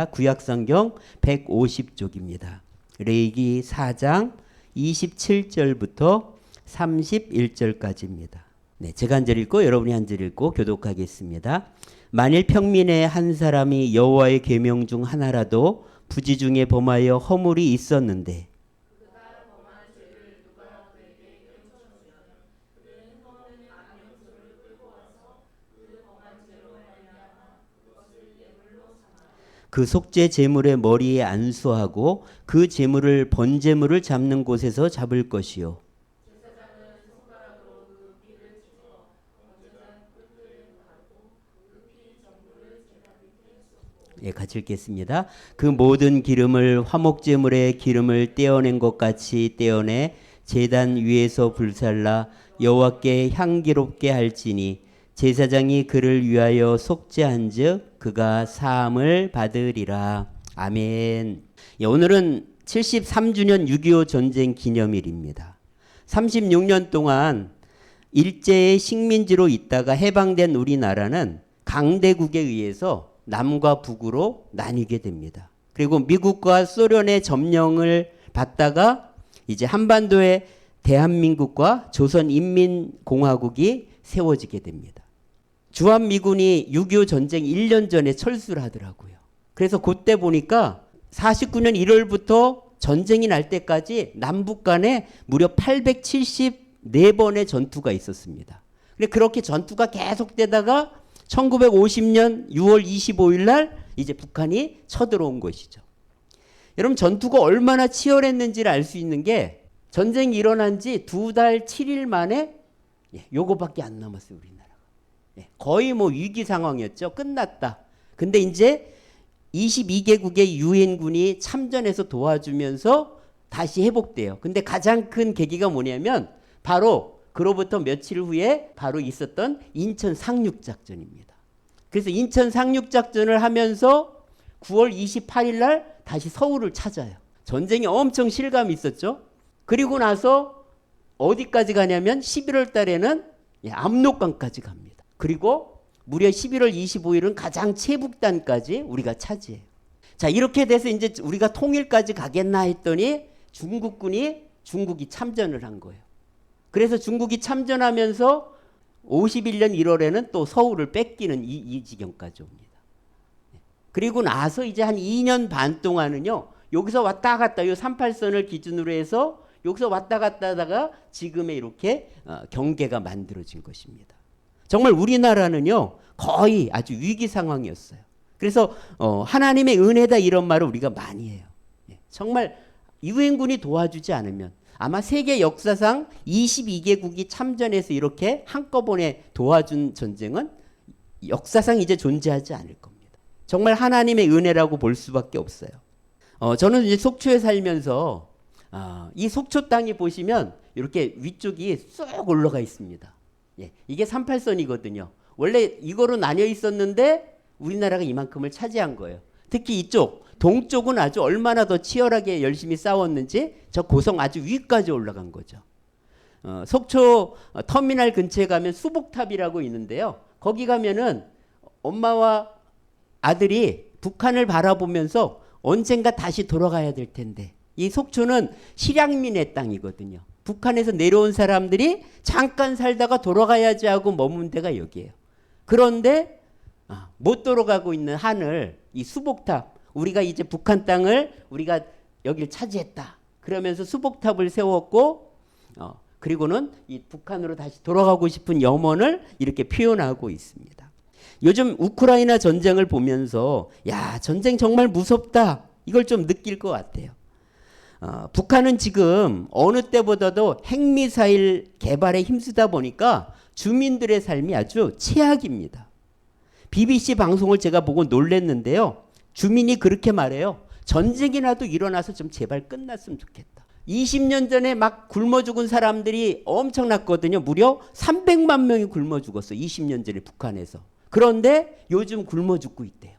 구약성경 150쪽입니다. 레위기 4장 27절부터 31절까지입니다. 네, 제가 한 절 읽고 여러분이 한 절 읽고 교독하겠습니다. 만일 평민의 한 사람이 여호와의 계명 중 하나라도 부지 중에 범하여 허물이 있었는데 그 속죄 제물의 머리에 안수하고 그 제물을 번제물을 잡는 곳에서 잡을 것이요. 예, 같이 읽겠습니다. 그 모든 기름을 화목제물의 기름을 떼어낸 것 같이 떼어내 제단 위에서 불살라 여호와께 향기롭게 할지니 제사장이 그를 위하여 속죄한즉 그가 사함을 받으리라. 아멘. 예, 오늘은 73주년 6.25 전쟁 기념일입니다. 36년 동안 일제의 식민지로 있다가 해방된 우리나라는 강대국에 의해서 남과 북으로 나뉘게 됩니다. 그리고 미국과 소련의 점령을 받다가 이제 한반도에 대한민국과 조선인민공화국이 세워지게 됩니다. 주한미군이 6.25 전쟁 1년 전에 철수를 하더라고요. 그래서 그때 보니까 49년 1월부터 전쟁이 날 때까지 남북 간에 무려 874번의 전투가 있었습니다. 그렇게 전투가 계속되다가 1950년 6월 25일 날 이제 북한이 쳐들어온 것이죠. 여러분, 전투가 얼마나 치열했는지를 알 수 있는 게 전쟁이 일어난 지 2달 7일 만에 요거밖에 안 남았어요, 우리나라가. 거의 뭐 위기 상황이었죠. 끝났다. 근데 이제 22개국의 유엔군이 참전해서 도와주면서 다시 회복돼요. 근데 가장 큰 계기가 뭐냐면 바로 그로부터 며칠 후에 바로 있었던 인천 상륙작전입니다. 그래서 인천 상륙작전을 하면서 9월 28일 날 다시 서울을 찾아요. 전쟁이 엄청 실감이 있었죠. 그리고 나서 어디까지 가냐면 11월 달에는 압록강까지 갑니다. 그리고 무려 11월 25일은 가장 최북단까지 우리가 차지해요. 자, 이렇게 돼서 이제 우리가 통일까지 가겠나 했더니 중국이 참전을 한 거예요. 그래서 중국이 참전하면서 51년 1월에는 또 서울을 뺏기는 이 지경까지 옵니다. 그리고 나서 이제 한 2년 반 동안은요, 여기서 왔다 갔다, 요 38선을 기준으로 해서 여기서 왔다 갔다 하다가 지금의 이렇게 경계가 만들어진 것입니다. 정말 우리나라는요, 거의 아주 위기 상황이었어요. 그래서 하나님의 은혜다 이런 말을 우리가 많이 해요. 정말 유엔군이 도와주지 않으면 아마 세계 역사상 22개국이 참전해서 이렇게 한꺼번에 도와준 전쟁은 역사상 이제 존재하지 않을 겁니다. 정말 하나님의 은혜라고 볼 수밖에 없어요. 저는 이제 속초에 살면서 이 속초 땅이 보시면 이렇게 위쪽이 쑥 올라가 있습니다. 이게 38선이거든요. 원래 이거로 나뉘어 있었는데 우리나라가 이만큼을 차지한 거예요. 특히 이쪽 동쪽은 아주 얼마나 더 치열하게 열심히 싸웠는지 저 고성 아주 위까지 올라간 거죠. 속초 터미널 근처에 가면 수복탑이라고 있는데요. 거기 가면은 엄마와 아들이 북한을 바라보면서 언젠가 다시 돌아가야 될 텐데, 이 속초는 실향민의 땅이거든요. 북한에서 내려온 사람들이 잠깐 살다가 돌아가야지 하고 머문 데가 여기예요. 그런데 못 돌아가고 있는 하늘, 이 수복탑, 우리가 이제 북한 땅을 우리가 여길 차지했다 그러면서 수복탑을 세웠고, 그리고는 이 북한으로 다시 돌아가고 싶은 염원을 이렇게 표현하고 있습니다. 요즘 우크라이나 전쟁을 보면서 야, 전쟁 정말 무섭다, 이걸 좀 느낄 것 같아요. 북한은 지금 어느 때보다도 핵미사일 개발에 힘쓰다 보니까 주민들의 삶이 아주 최악입니다. BBC 방송을 제가 보고 놀랐는데요. 주민이 그렇게 말해요. 전쟁이라도 일어나서 좀 제발 끝났으면 좋겠다. 20년 전에 막 굶어 죽은 사람들이 엄청났거든요. 무려 300만 명이 굶어 죽었어요. 20년 전에 북한에서. 그런데 요즘 굶어 죽고 있대요.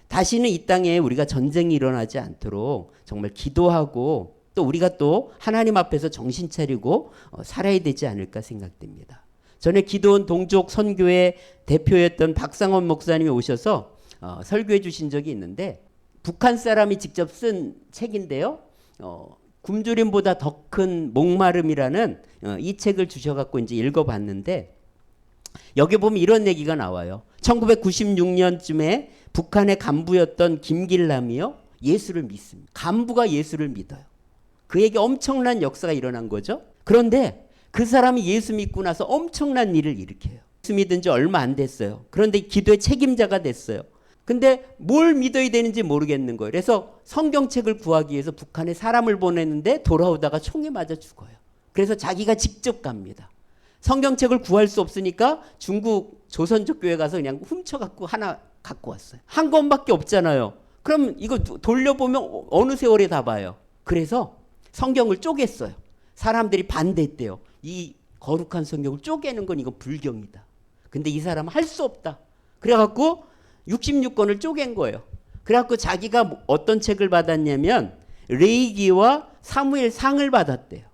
다시는 이 땅에 우리가 전쟁이 일어나지 않도록 정말 기도하고 또 우리가 또 하나님 앞에서 정신 차리고 살아야 되지 않을까 생각됩니다. 전에 기도원 동족 선교회 대표였던 박상원 목사님이 오셔서 설교해 주신 적이 있는데, 북한 사람이 직접 쓴 책인데요. 굶주림보다 더 큰 목마름이라는 이 책을 주셔갖고 이제 읽어봤는데 여기 보면 이런 얘기가 나와요. 1996년쯤에 북한의 간부였던 김길남이요 예수를 믿습니다. 간부가 예수를 믿어요. 그에게 엄청난 역사가 일어난 거죠. 그런데 그 사람이 예수 믿고 나서 엄청난 일을 일으켜요. 예수 믿은 지 얼마 안 됐어요. 그런데 기도의 책임자가 됐어요. 근데 뭘 믿어야 되는지 모르겠는 거예요. 그래서 성경책을 구하기 위해서 북한에 사람을 보냈는데 돌아오다가 총에 맞아 죽어요. 그래서 자기가 직접 갑니다. 성경책을 구할 수 없으니까 중국 조선족 교회 가서 그냥 훔쳐갖고 하나 갖고 왔어요. 한 권밖에 없잖아요. 그럼 이거 돌려보면 어느 세월에 다 봐요. 그래서 성경을 쪼갰어요. 사람들이 반대했대요. 이 거룩한 성경을 쪼개는 건 이건 불경이다. 근데 이 사람은 할 수 없다. 그래갖고 66권을 쪼갠 거예요. 그래갖고 자기가 어떤 책을 받았냐면 레이기와 사무엘상을 받았대요.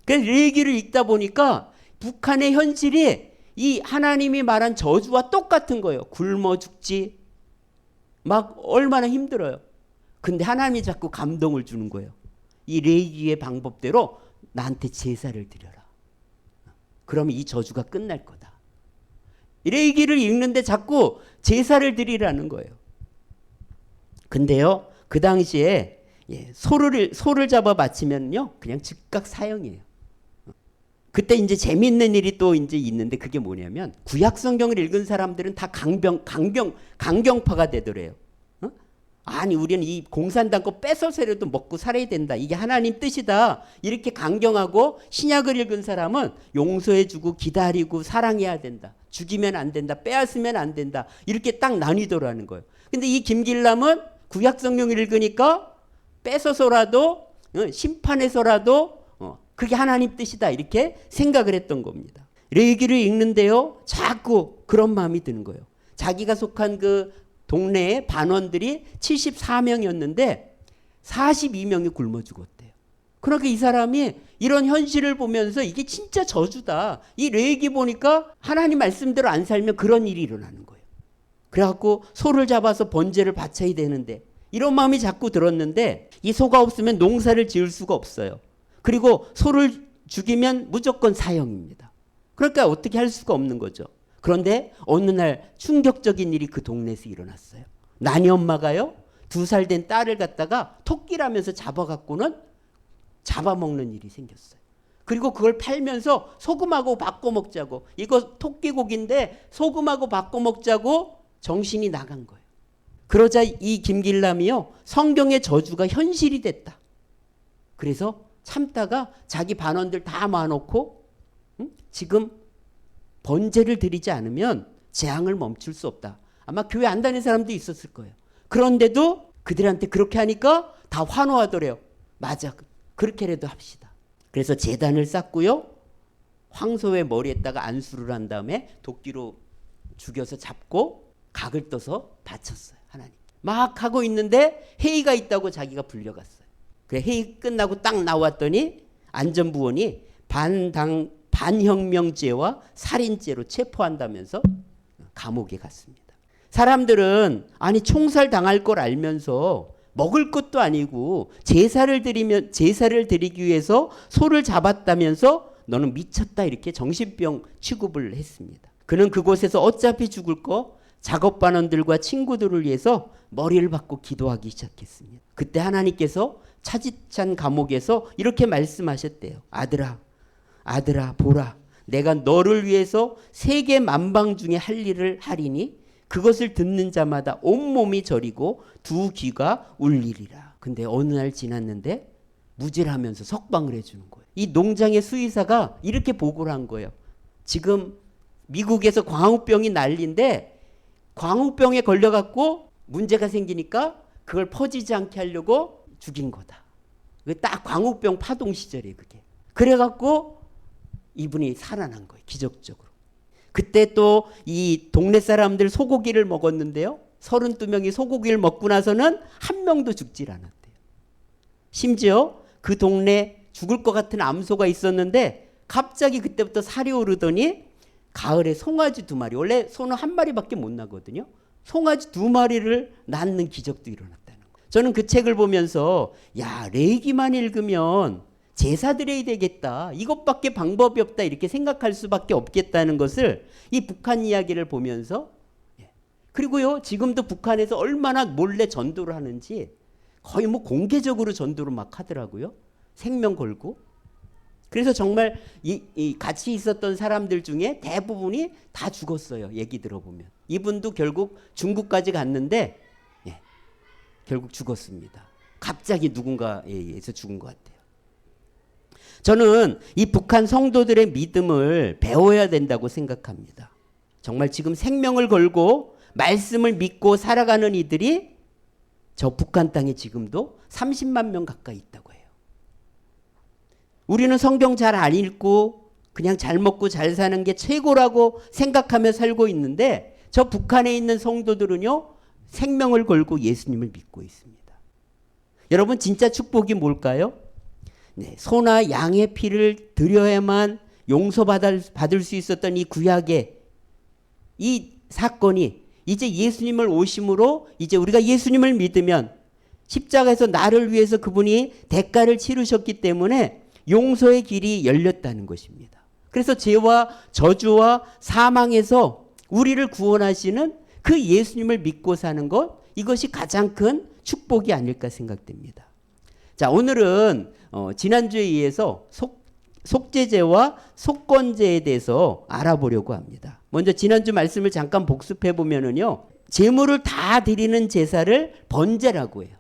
그래서 레이기를 읽다 보니까 북한의 현실이 이 하나님이 말한 저주와 똑같은 거예요. 굶어 죽지. 막 얼마나 힘들어요. 근데 하나님이 자꾸 감동을 주는 거예요. 이 레이기의 방법대로 나한테 제사를 드려라. 그러면 이 저주가 끝날 거다. 레이기를 읽는데 자꾸 제사를 드리라는 거예요. 근데요, 그 당시에 소를 잡아 바치면요, 그냥 즉각 사형이에요. 그때 이제 재미있는 일이 또 이제 있는데 그게 뭐냐면 구약 성경을 읽은 사람들은 다 강경파가 되더래요. 아니 우리는 이 공산당 거 뺏어서라도 먹고 살아야 된다. 이게 하나님 뜻이다. 이렇게 강경하고 신약을 읽은 사람은 용서해주고 기다리고 사랑해야 된다. 죽이면 안 된다. 빼앗으면 안 된다. 이렇게 딱 나뉘더라는 거예요. 근데 이 김길남은 구약 성경을 읽으니까 뺏어서라도 심판해서라도 그게 하나님 뜻이다. 이렇게 생각을 했던 겁니다. 레위기를 읽는데요. 자꾸 그런 마음이 드는 거예요. 자기가 속한 그 동네의 반원들이 74명이었는데 42명이 굶어 죽었대요. 그러니까 이 사람이 이런 현실을 보면서 이게 진짜 저주다. 이 레위기 보니까 하나님 말씀대로 안 살면 그런 일이 일어나는 거예요. 그래갖고 소를 잡아서 번제를 바쳐야 되는데 이런 마음이 자꾸 들었는데 이 소가 없으면 농사를 지을 수가 없어요. 그리고 소를 죽이면 무조건 사형입니다. 그러니까 어떻게 할 수가 없는 거죠. 그런데 어느 날 충격적인 일이 그 동네에서 일어났어요. 난이 엄마가요 2살 된 딸을 갖다가 토끼라면서 잡아갖고는 잡아먹는 일이 생겼어요. 그리고 그걸 팔면서 소금하고 바꿔 먹자고, 이거 토끼고기인데 소금하고 바꿔 먹자고 정신이 나간 거예요. 그러자 이 김길남이요 성경의 저주가 현실이 됐다. 그래서 참다가 자기 반원들 다 모아놓고 지금 번제를 드리지 않으면 재앙을 멈출 수 없다. 아마 교회 안 다니는 사람도 있었을 거예요. 그런데도 그들한테 그렇게 하니까 다 환호하더래요. 맞아, 그렇게라도 합시다. 그래서 제단을 쌓고요. 황소의 머리에다가 안수를 한 다음에 도끼로 죽여서 잡고 각을 떠서 바쳤어요. 하나님. 막 하고 있는데 회의가 있다고 자기가 불려갔어요. 그래 회의 끝나고 딱 나왔더니 안전부원이 반혁명죄와 살인죄로 체포한다면서 감옥에 갔습니다. 사람들은 아니 총살 당할 걸 알면서 먹을 것도 아니고 제사를 드리기 위해서 소를 잡았다면서 너는 미쳤다 이렇게 정신병 취급을 했습니다. 그는 그곳에서 어차피 죽을 거 작업반원들과 친구들을 위해서 머리를 박고 기도하기 시작했습니다. 그때 하나님께서 차지찬 감옥에서 이렇게 말씀하셨대요. 아들아 보라, 내가 너를 위해서 세계 만방 중에 할 일을 하리니 그것을 듣는 자마다 온몸이 저리고 두 귀가 울리리라. 근데 어느 날 지났는데 무질하면서 석방을 해주는 거예요. 이 농장의 수의사가 이렇게 보고를 한 거예요. 지금 미국에서 광우병이 난리인데 광우병에 걸려갖고 문제가 생기니까 그걸 퍼지지 않게 하려고 죽인 거다. 딱 광우병 파동 시절이에요. 그게. 그래갖고 이분이 살아난 거예요. 기적적으로. 그때 또 이 동네 사람들 소고기를 먹었는데요. 32명이 소고기를 먹고 나서는 한 명도 죽질 않았대요. 심지어 그 동네 죽을 것 같은 암소가 있었는데 갑자기 그때부터 살이 오르더니 가을에 송아지 2마리, 원래 소는 1마리밖에 못 나거든요. 송아지 2마리를 낳는 기적도 일어났다는 거예요. 저는 그 책을 보면서 야, 레위기만 읽으면 제사 드려야 되겠다. 이것밖에 방법이 없다. 이렇게 생각할 수밖에 없겠다는 것을 이 북한 이야기를 보면서, 그리고요, 지금도 북한에서 얼마나 몰래 전도를 하는지 거의 뭐 공개적으로 전도를 막 하더라고요. 생명 걸고. 그래서 정말 이 같이 있었던 사람들 중에 대부분이 다 죽었어요. 얘기 들어보면. 이분도 결국 중국까지 갔는데 결국 죽었습니다. 갑자기 누군가에 의해서 죽은 것 같아요. 저는 이 북한 성도들의 믿음을 배워야 된다고 생각합니다. 정말 지금 생명을 걸고 말씀을 믿고 살아가는 이들이 저 북한 땅에 지금도 30만 명 가까이 있다고 해요. 우리는 성경 잘 안 읽고 그냥 잘 먹고 잘 사는 게 최고라고 생각하며 살고 있는데 저 북한에 있는 성도들은요, 생명을 걸고 예수님을 믿고 있습니다. 여러분, 진짜 축복이 뭘까요? 소나 양의 피를 드려야만 용서받을 수 있었던 이 구약의 이 사건이 이제 예수님을 오심으로 이제 우리가 예수님을 믿으면 십자가에서 나를 위해서 그분이 대가를 치르셨기 때문에 용서의 길이 열렸다는 것입니다. 그래서 죄와 저주와 사망에서 우리를 구원하시는 그 예수님을 믿고 사는 것, 이것이 가장 큰 축복이 아닐까 생각됩니다. 자, 오늘은 지난주에 이어서 속죄제와 속건제에 대해서 알아보려고 합니다. 먼저 지난주 말씀을 잠깐 복습해 보면은요, 제물을 다 드리는 제사를 번제라고 해요.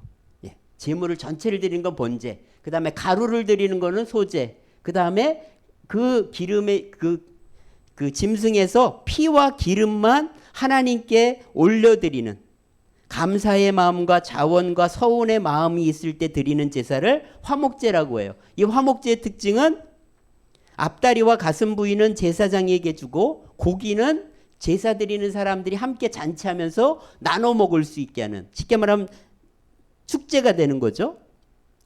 제물을 전체를 드리는 건 번제, 그 다음에 가루를 드리는 거는 소제, 그 다음에 그 기름의 그 짐승에서 피와 기름만 하나님께 올려드리는, 감사의 마음과 자원과 서운의 마음이 있을 때 드리는 제사를 화목제라고 해요. 이 화목제의 특징은 앞다리와 가슴 부위는 제사장에게 주고 고기는 제사 드리는 사람들이 함께 잔치하면서 나눠 먹을 수 있게 하는, 쉽게 말하면 축제가 되는 거죠.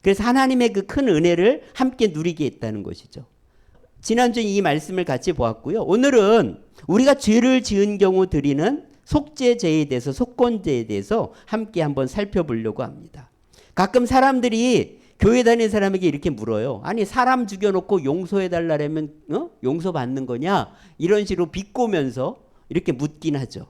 그래서 하나님의 그 큰 은혜를 함께 누리게 했다는 것이죠. 지난주에 이 말씀을 같이 보았고요. 오늘은 우리가 죄를 지은 경우 드리는 속죄제에 대해서, 속건제에 대해서 함께 한번 살펴보려고 합니다. 가끔 사람들이 교회 다니는 사람에게 이렇게 물어요. 아니, 사람 죽여놓고 용서해달라면 용서받는 거냐? 이런 식으로 비꼬면서 이렇게 묻긴 하죠.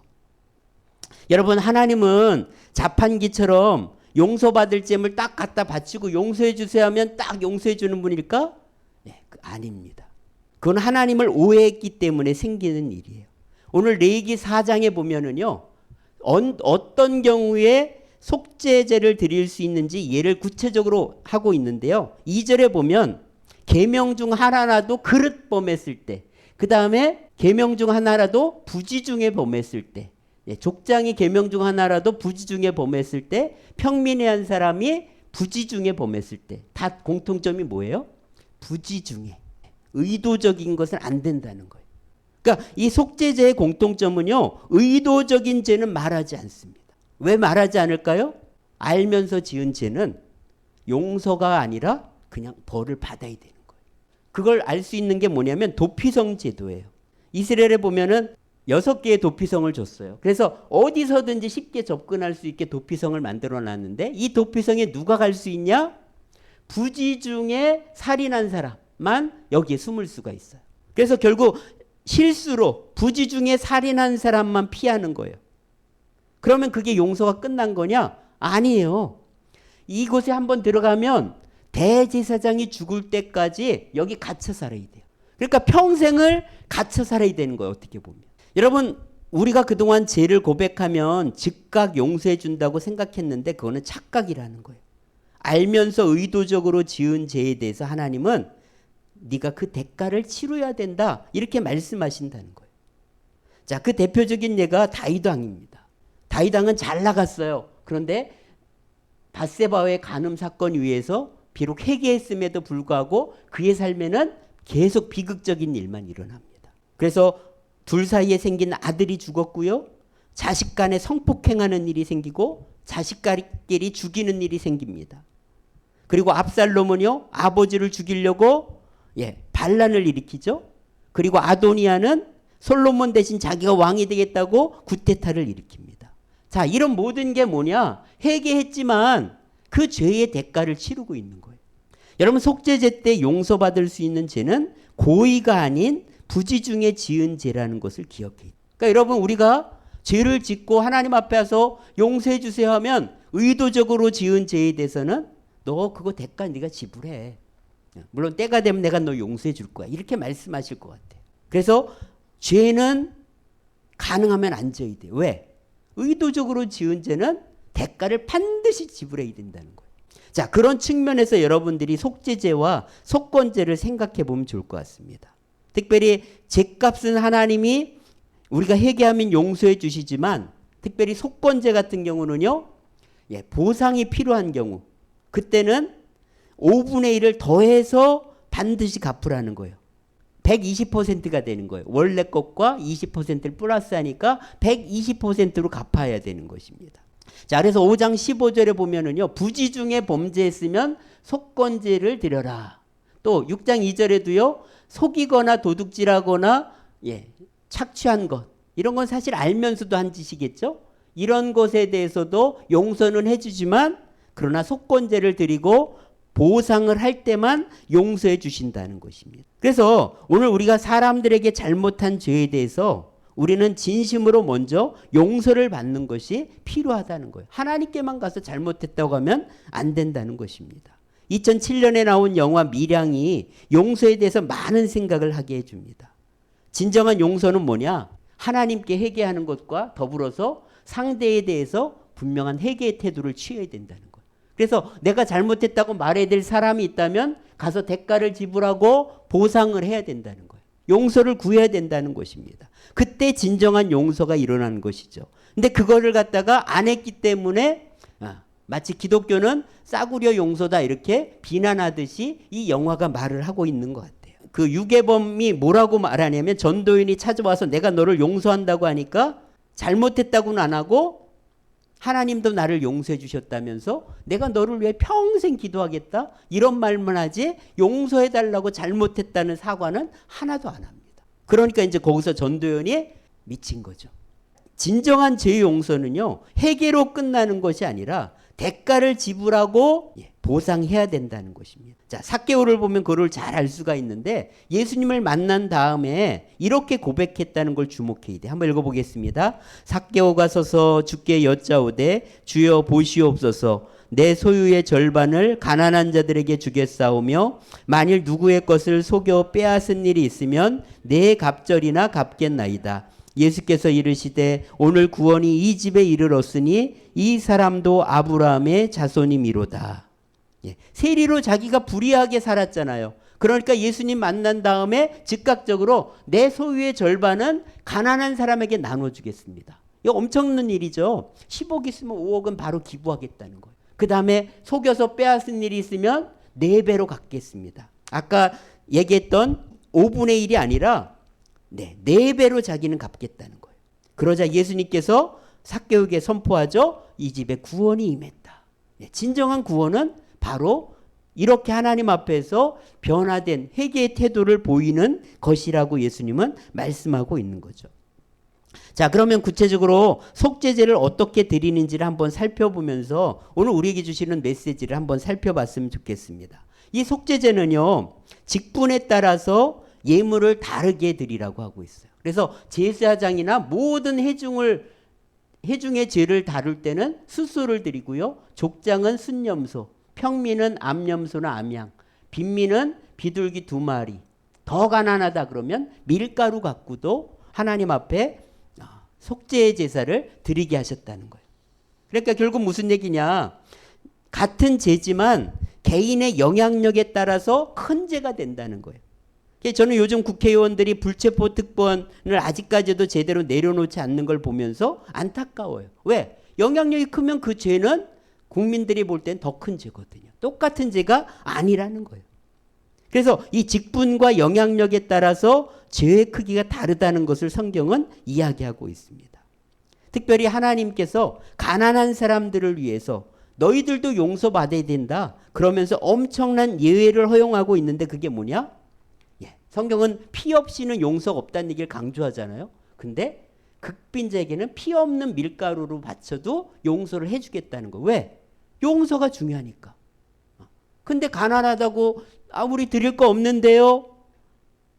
여러분, 하나님은 자판기처럼 용서받을 잼을 딱 갖다 바치고 용서해 주세요 하면 딱 용서해 주는 분일까? 아닙니다. 그건 하나님을 오해했기 때문에 생기는 일이에요. 오늘 레위기 4장에 보면은요, 어떤 경우에 속죄제를 드릴 수 있는지 예를 구체적으로 하고 있는데요. 2절에 보면 계명 중 하나라도 그릇 범했을 때, 그 다음에 계명 중 하나라도 부지 중에 범했을 때, 족장이 계명 중 하나라도 부지 중에 범했을 때, 평민의 한 사람이 부지 중에 범했을 때, 다 공통점이 뭐예요? 부지 중에. 의도적인 것은 안 된다는 거예요. 그러니까 이 속죄제의 공통점은요, 의도적인 죄는 말하지 않습니다. 왜 말하지 않을까요? 알면서 지은 죄는 용서가 아니라 그냥 벌을 받아야 되는 거예요. 그걸 알 수 있는 게 뭐냐면 도피성 제도예요. 이스라엘에 보면은 6개의 도피성을 줬어요. 그래서 어디서든지 쉽게 접근할 수 있게 도피성을 만들어 놨는데, 이 도피성에 누가 갈 수 있냐? 부지 중에 살인한 사람만 여기에 숨을 수가 있어요. 그래서 결국 실수로 부지 중에 살인한 사람만 피하는 거예요. 그러면 그게 용서가 끝난 거냐? 아니에요. 이곳에 한번 들어가면 대제사장이 죽을 때까지 여기 갇혀 살아야 돼요. 그러니까 평생을 갇혀 살아야 되는 거예요, 어떻게 보면. 여러분, 우리가 그동안 죄를 고백하면 즉각 용서해 준다고 생각했는데 그거는 착각이라는 거예요. 알면서 의도적으로 지은 죄에 대해서 하나님은 네가 그 대가를 치러야 된다, 이렇게 말씀하신다는 거예요. 자, 그 대표적인 예가 다윗 왕입니다. 다윗 왕은 잘 나갔어요. 그런데 밧세바와의 간음 사건 위에서 비록 회개했음에도 불구하고 그의 삶에는 계속 비극적인 일만 일어납니다. 그래서 둘 사이에 생긴 아들이 죽었고요, 자식 간에 성폭행하는 일이 생기고 자식끼리 죽이는 일이 생깁니다. 그리고 압살롬은요, 아버지를 죽이려고 반란을 일으키죠. 그리고 아도니아는 솔로몬 대신 자기가 왕이 되겠다고 구테타를 일으킵니다. 자, 이런 모든 게 뭐냐? 회개했지만 그 죄의 대가를 치르고 있는 거예요. 여러분 속죄제 때 용서받을 수 있는 죄는 고의가 아닌 부지 중에 지은 죄라는 것을 기억해야 돼요. 그러니까 여러분 우리가 죄를 짓고 하나님 앞에 와서 용서해 주세요 하면 의도적으로 지은 죄에 대해서는 너 그거 대가 네가 지불해. 물론 때가 되면 내가 너 용서해 줄 거야. 이렇게 말씀하실 것 같아요. 그래서 죄는 가능하면 안 져야 돼요. 왜? 의도적으로 지은 죄는 대가를 반드시 지불해야 된다는 거예요. 자, 그런 측면에서 여러분들이 속죄죄와 속건죄를 생각해 보면 좋을 것 같습니다. 특별히 죄값은 하나님이 우리가 회개하면 용서해 주시지만 특별히 속건죄 같은 경우는요, 보상이 필요한 경우 그때는 5분의 1을 더해서 반드시 갚으라는 거예요. 120%가 되는 거예요. 원래 것과 20%를 플러스하니까 120%로 갚아야 되는 것입니다. 자, 그래서 5장 15절에 보면은요, 부지 중에 범죄했으면 속건죄를 드려라. 또 6장 2절에도요, 속이거나 도둑질하거나 착취한 것, 이런 건 사실 알면서도 한 짓이겠죠. 이런 것에 대해서도 용서는 해주지만 그러나 속건죄를 드리고 보상을 할 때만 용서해 주신다는 것입니다. 그래서 오늘 우리가 사람들에게 잘못한 죄에 대해서 우리는 진심으로 먼저 용서를 받는 것이 필요하다는 거예요. 하나님께만 가서 잘못했다고 하면 안 된다는 것입니다. 2007년에 나온 영화 미량이 용서에 대해서 많은 생각을 하게 해줍니다. 진정한 용서는 뭐냐? 하나님께 회개하는 것과 더불어서 상대에 대해서 분명한 회개의 태도를 취해야 된다는 거예요. 그래서 내가 잘못했다고 말해야 될 사람이 있다면 가서 대가를 지불하고 보상을 해야 된다는 거예요. 용서를 구해야 된다는 것입니다. 그때 진정한 용서가 일어나는 것이죠. 근데 그거를 갖다가 안 했기 때문에 마치 기독교는 싸구려 용서다 이렇게 비난하듯이 이 영화가 말을 하고 있는 것 같아요. 그 유괴범이 뭐라고 말하냐면 전도인이 찾아와서 내가 너를 용서한다고 하니까 잘못했다고는 안 하고 하나님도 나를 용서해 주셨다면서 내가 너를 위해 평생 기도하겠다 이런 말만 하지 용서해 달라고 잘못했다는 사과는 하나도 안 합니다. 그러니까 이제 거기서 전도연이 미친 거죠. 진정한 죄 용서는요, 회개로 끝나는 것이 아니라 대가를 지불하고 보상해야 된다는 것입니다. 자, 삭개오를 보면 그걸 잘 알 수가 있는데 예수님을 만난 다음에 이렇게 고백했다는 걸 주목해야 돼. 한번 읽어보겠습니다. 삭개오가 서서 주께 여짜오되 주여 보시옵소서 내 소유의 절반을 가난한 자들에게 주겠사오며 만일 누구의 것을 속여 빼앗은 일이 있으면 내 갑절이나 갚겠나이다. 예수께서 이르시되 오늘 구원이 이 집에 이르렀으니 이 사람도 아브라함의 자손이미로다. 세리로 자기가 불의하게 살았잖아요. 그러니까 예수님 만난 다음에 즉각적으로 내 소유의 절반은 가난한 사람에게 나눠주겠습니다. 이거 엄청난 일이죠. 10억 있으면 5억은 바로 기부하겠다는 거예요. 그 다음에 속여서 빼앗은 일이 있으면 4배로 갚겠습니다. 아까 얘기했던 5분의 1이 아니라 4배로 자기는 갚겠다는 거예요. 그러자 예수님께서 삭개오에게 선포하죠. 이 집에 구원이 임했다. 진정한 구원은 바로 이렇게 하나님 앞에서 변화된 회개의 태도를 보이는 것이라고 예수님은 말씀하고 있는 거죠. 자, 그러면 구체적으로 속죄제를 어떻게 드리는지를 한번 살펴보면서 오늘 우리에게 주시는 메시지를 한번 살펴봤으면 좋겠습니다. 이 속죄제는요, 직분에 따라서 예물을 다르게 드리라고 하고 있어요. 그래서 제사장이나 모든 회중의 죄를 다룰 때는 수수를 드리고요. 족장은 순염소, 평민은 암염소나 암양, 빈민은 비둘기 2마리. 더 가난하다 그러면 밀가루 갖고도 하나님 앞에 속죄의 제사를 드리게 하셨다는 거예요. 그러니까 결국 무슨 얘기냐? 같은 죄지만 개인의 영향력에 따라서 큰 죄가 된다는 거예요. 저는 요즘 국회의원들이 불체포 특권을 아직까지도 제대로 내려놓지 않는 걸 보면서 안타까워요. 왜? 영향력이 크면 그 죄는 국민들이 볼 땐 더 큰 죄거든요. 똑같은 죄가 아니라는 거예요. 그래서 이 직분과 영향력에 따라서 죄의 크기가 다르다는 것을 성경은 이야기하고 있습니다. 특별히 하나님께서 가난한 사람들을 위해서 너희들도 용서받아야 된다. 그러면서 엄청난 예외를 허용하고 있는데 그게 뭐냐? 성경은 피 없이는 용서가 없다는 얘기를 강조하잖아요. 근데 극빈자에게는 피 없는 밀가루로 바쳐도 용서를 해주겠다는 거. 왜? 용서가 중요하니까. 근데 가난하다고 아무리 드릴 거 없는데요?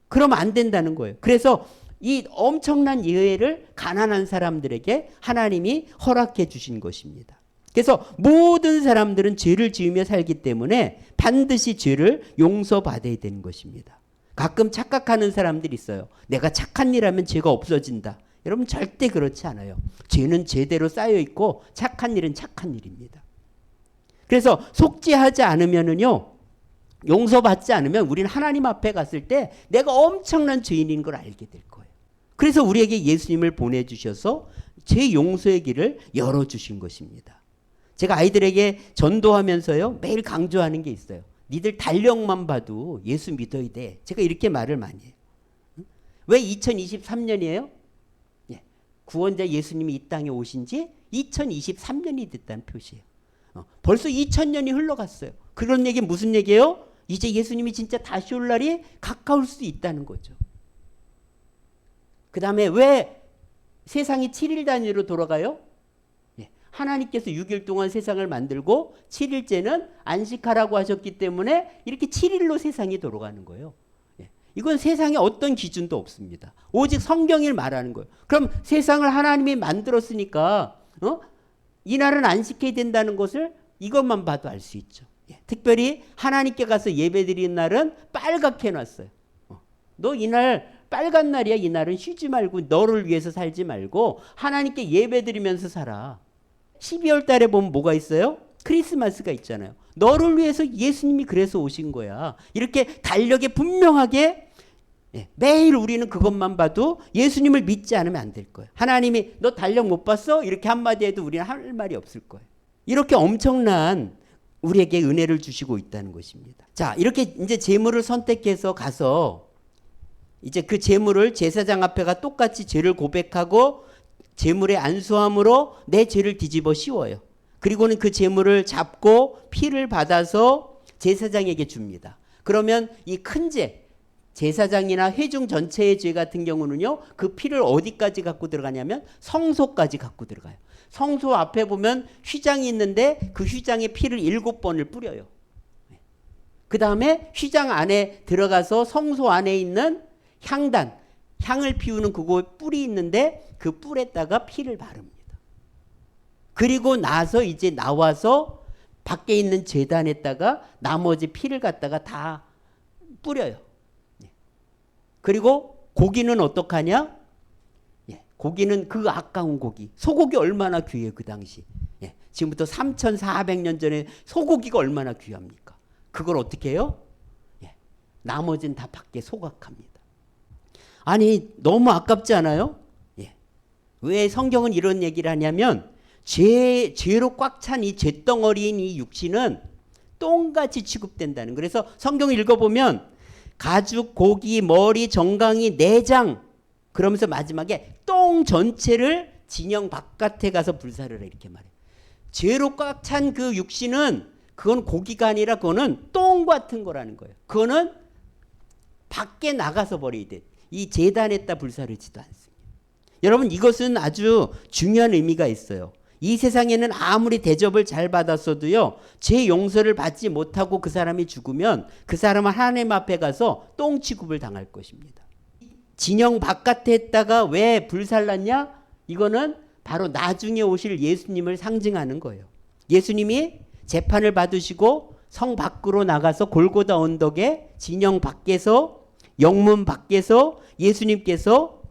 그러면 안 된다는 거예요. 그래서 이 엄청난 예외를 가난한 사람들에게 하나님이 허락해 주신 것입니다. 그래서 모든 사람들은 죄를 지으며 살기 때문에 반드시 죄를 용서받아야 되는 것입니다. 가끔 착각하는 사람들이 있어요. 내가 착한 일 하면 죄가 없어진다. 여러분 절대 그렇지 않아요. 죄는 죄대로 쌓여 있고 착한 일은 착한 일입니다. 그래서 속죄하지 않으면은요, 용서받지 않으면 우리는 하나님 앞에 갔을 때 내가 엄청난 죄인인 걸 알게 될 거예요. 그래서 우리에게 예수님을 보내주셔서 죄 용서의 길을 열어주신 것입니다. 제가 아이들에게 전도하면서요 매일 강조하는 게 있어요. 니들 달력만 봐도 예수 믿어야 돼. 제가 이렇게 말을 많이 해요. 왜 2023년이에요? 구원자 예수님이 이 땅에 오신 지 2023년이 됐다는 표시예요. 벌써 2000년이 흘러갔어요. 그런 얘기 무슨 얘기예요? 이제 예수님이 진짜 다시 올 날이 가까울 수 있다는 거죠. 그 다음에 왜 세상이 7일 단위로 돌아가요? 하나님께서 6일 동안 세상을 만들고 7일째는 안식하라고 하셨기 때문에 이렇게 7일로 세상이 돌아가는 거예요. 이건 세상에 어떤 기준도 없습니다. 오직 성경이 말하는 거예요. 그럼 세상을 하나님이 만들었으니까 이날은 안식해야 된다는 것을 이것만 봐도 알 수 있죠. 특별히 하나님께 가서 예배드리는 날은 빨갛게 해놨어요. 너 이날 빨간 날이야. 이날은 쉬지 말고 너를 위해서 살지 말고 하나님께 예배드리면서 살아. 12월 달에 보면 뭐가 있어요? 크리스마스가 있잖아요. 너를 위해서 예수님이 그래서 오신 거야. 이렇게 달력에 분명하게 매일 우리는 그것만 봐도 예수님을 믿지 않으면 안 될 거예요. 하나님이 너 달력 못 봤어? 이렇게 한마디 해도 우리는 할 말이 없을 거예요. 이렇게 엄청난 우리에게 은혜를 주시고 있다는 것입니다. 자, 이렇게 이제 제물을 선택해서 가서 이제 그 제물을 제사장 앞에가 똑같이 죄를 고백하고 제물의 안수함으로 내 죄를 뒤집어 씌워요. 그리고는 그 제물을 잡고 피를 받아서 제사장에게 줍니다. 그러면 이 큰 죄, 제사장이나 회중 전체의 죄 같은 경우는요, 그 피를 어디까지 갖고 들어가냐면 성소까지 갖고 들어가요. 성소 앞에 보면 휘장이 있는데 그 휘장에 피를 7번을 뿌려요. 그 다음에 휘장 안에 들어가서 성소 안에 있는 향단, 향을 피우는 그거 뿔이 있는데 그 뿔에다가 피를 바릅니다. 그리고 나서 이제 나와서 밖에 있는 제단에다가 나머지 피를 갖다가 다 뿌려요. 그리고 고기는 어떡하냐? 고기는 그 아까운 고기. 소고기 얼마나 귀해요, 그 당시. 지금부터 3,400년 전에 소고기가 얼마나 귀합니까? 그걸 어떻게 해요? 나머지는 다 밖에 소각합니다. 아니, 너무 아깝지 않아요? 왜 성경은 이런 얘기를 하냐면 죄로 꽉 찬 이 죄덩어리인 이 육신은 똥같이 취급된다는. 그래서 성경을 읽어보면 가죽, 고기, 머리, 정강이, 내장 그러면서 마지막에 똥 전체를 진영 바깥에 가서 불사르라 이렇게 말해요. 죄로 꽉 찬 그 육신은 그건 고기가 아니라 그거는 똥 같은 거라는 거예요. 그거는 밖에 나가서 버려야 돼. 이 제단에다 불사르지도 않습니다. 여러분, 이것은 아주 중요한 의미가 있어요. 이 세상에는 아무리 대접을 잘 받았어도요, 죄 용서를 받지 못하고 그 사람이 죽으면 그 사람은 하나님 앞에 가서 똥 취급을 당할 것입니다. 진영 바깥에 했다가 왜 불살랐냐? 이거는 바로 나중에 오실 예수님을 상징하는 거예요. 예수님이 재판을 받으시고 성 밖으로 나가서 골고다 언덕에 진영 밖에서, 영문 밖에서 예수님께서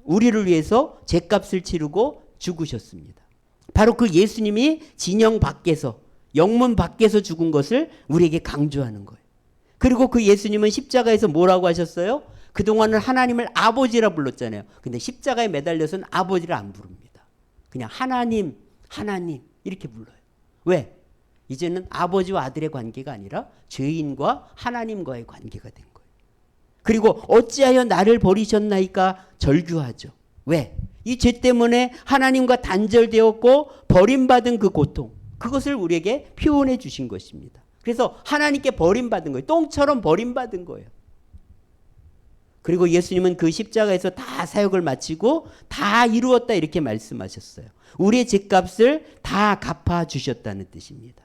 우리를 위해서 죄값을 치르고 죽으셨습니다. 바로 그 예수님이 진영 밖에서, 영문 밖에서 죽은 것을 우리에게 강조하는 거예요. 그리고 그 예수님은 십자가에서 뭐라고 하셨어요? 그동안은 하나님을 아버지라 불렀잖아요. 근데 십자가에 매달려서는 아버지를 안 부릅니다. 그냥 하나님, 하나님 이렇게 불러요. 왜? 이제는 아버지와 아들의 관계가 아니라 죄인과 하나님과의 관계가 된 거예요. 그리고 어찌하여 나를 버리셨나이까 절규하죠. 왜? 이 죄 때문에 하나님과 단절되었고 버림받은 그 고통, 그것을 우리에게 표현해 주신 것입니다. 그래서 하나님께 버림받은 거예요. 똥처럼 버림받은 거예요. 그리고 예수님은 그 십자가에서 다 사역을 마치고 다 이루었다 이렇게 말씀하셨어요. 우리의 죗값을 다 갚아주셨다는 뜻입니다.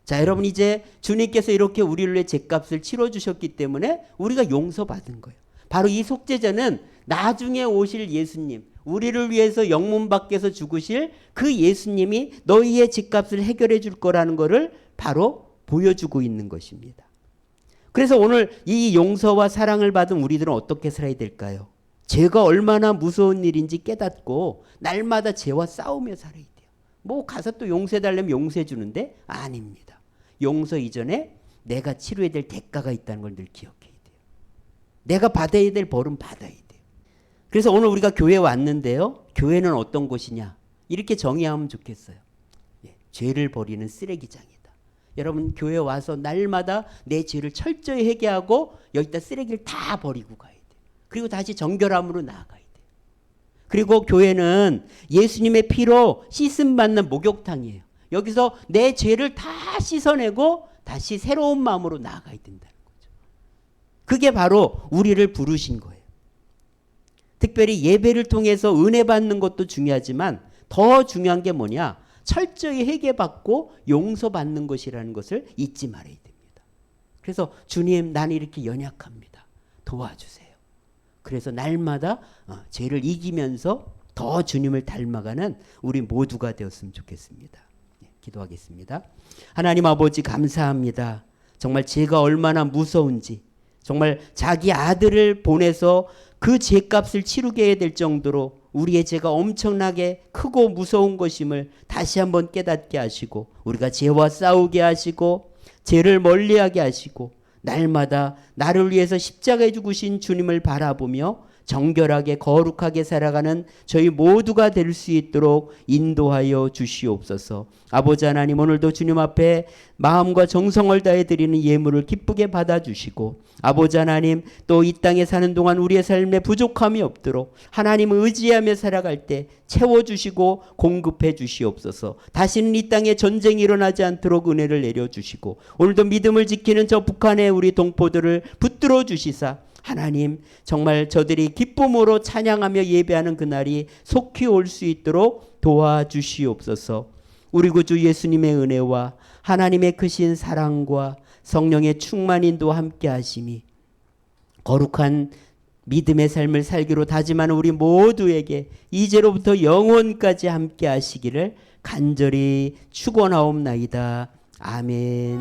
자, 여러분 이제 주님께서 이렇게 우리를 위해 죗값을 치러주셨기 때문에 우리가 용서받은 거예요. 바로 이 속죄제는 나중에 오실 예수님, 우리를 위해서 영문 밖에서 죽으실 그 예수님이 너희의 죗값을 해결해 줄 거라는 것을 바로 보여주고 있는 것입니다. 그래서 오늘 이 용서와 사랑을 받은 우리들은 어떻게 살아야 될까요? 죄가 얼마나 무서운 일인지 깨닫고 날마다 죄와 싸우며 살아야 돼요. 뭐 가서 또 용서해달라면 용서해 주는데 아닙니다. 용서 이전에 내가 치러야 될 대가가 있다는 걸 늘 기억해야 돼요. 내가 받아야 될 벌은 받아야 돼요. 그래서 오늘 우리가 교회에 왔는데요. 교회는 어떤 곳이냐? 이렇게 정의하면 좋겠어요. 죄를 버리는 쓰레기장이다. 여러분 교회 와서 날마다 내 죄를 철저히 회개하고 여기다 쓰레기를 다 버리고 가야 돼요. 그리고 다시 정결함으로 나아가야 돼요. 그리고 교회는 예수님의 피로 씻음받는 목욕탕이에요. 여기서 내 죄를 다 씻어내고 다시 새로운 마음으로 나아가야 된다는 거죠. 그게 바로 우리를 부르신 거예요. 특별히 예배를 통해서 은혜 받는 것도 중요하지만 더 중요한 게 뭐냐? 철저히 회개받고 용서받는 것이라는 것을 잊지 말아야 됩니다. 그래서 주님, 나는 이렇게 연약합니다. 도와주세요. 그래서 날마다 죄를 이기면서 더 주님을 닮아가는 우리 모두가 되었으면 좋겠습니다. 기도하겠습니다. 하나님 아버지 감사합니다. 정말 죄가 얼마나 무서운지, 정말 자기 아들을 보내서 그 죄값을 치르게 해야 될 정도로 우리의 죄가 엄청나게 크고 무서운 것임을 다시 한번 깨닫게 하시고, 우리가 죄와 싸우게 하시고 죄를 멀리하게 하시고, 날마다 나를 위해서 십자가에 죽으신 주님을 바라보며 정결하게 거룩하게 살아가는 저희 모두가 될 수 있도록 인도하여 주시옵소서. 아버지 하나님, 오늘도 주님 앞에 마음과 정성을 다해 드리는 예물을 기쁘게 받아주시고, 아버지 하나님, 또 이 땅에 사는 동안 우리의 삶에 부족함이 없도록 하나님을 의지하며 살아갈 때 채워주시고 공급해 주시옵소서. 다시는 이 땅에 전쟁이 일어나지 않도록 은혜를 내려주시고, 오늘도 믿음을 지키는 저 북한의 우리 동포들을 붙들어 주시사 하나님, 정말 저들이 기쁨으로 찬양하며 예배하는 그날이 속히 올 수 있도록 도와주시옵소서. 우리 구주 예수님의 은혜와 하나님의 크신 사랑과 성령의 충만 인도와 함께 하심이 거룩한 믿음의 삶을 살기로 다짐하는 우리 모두에게 이제로부터 영원까지 함께 하시기를 간절히 축원하옵나이다. 아멘.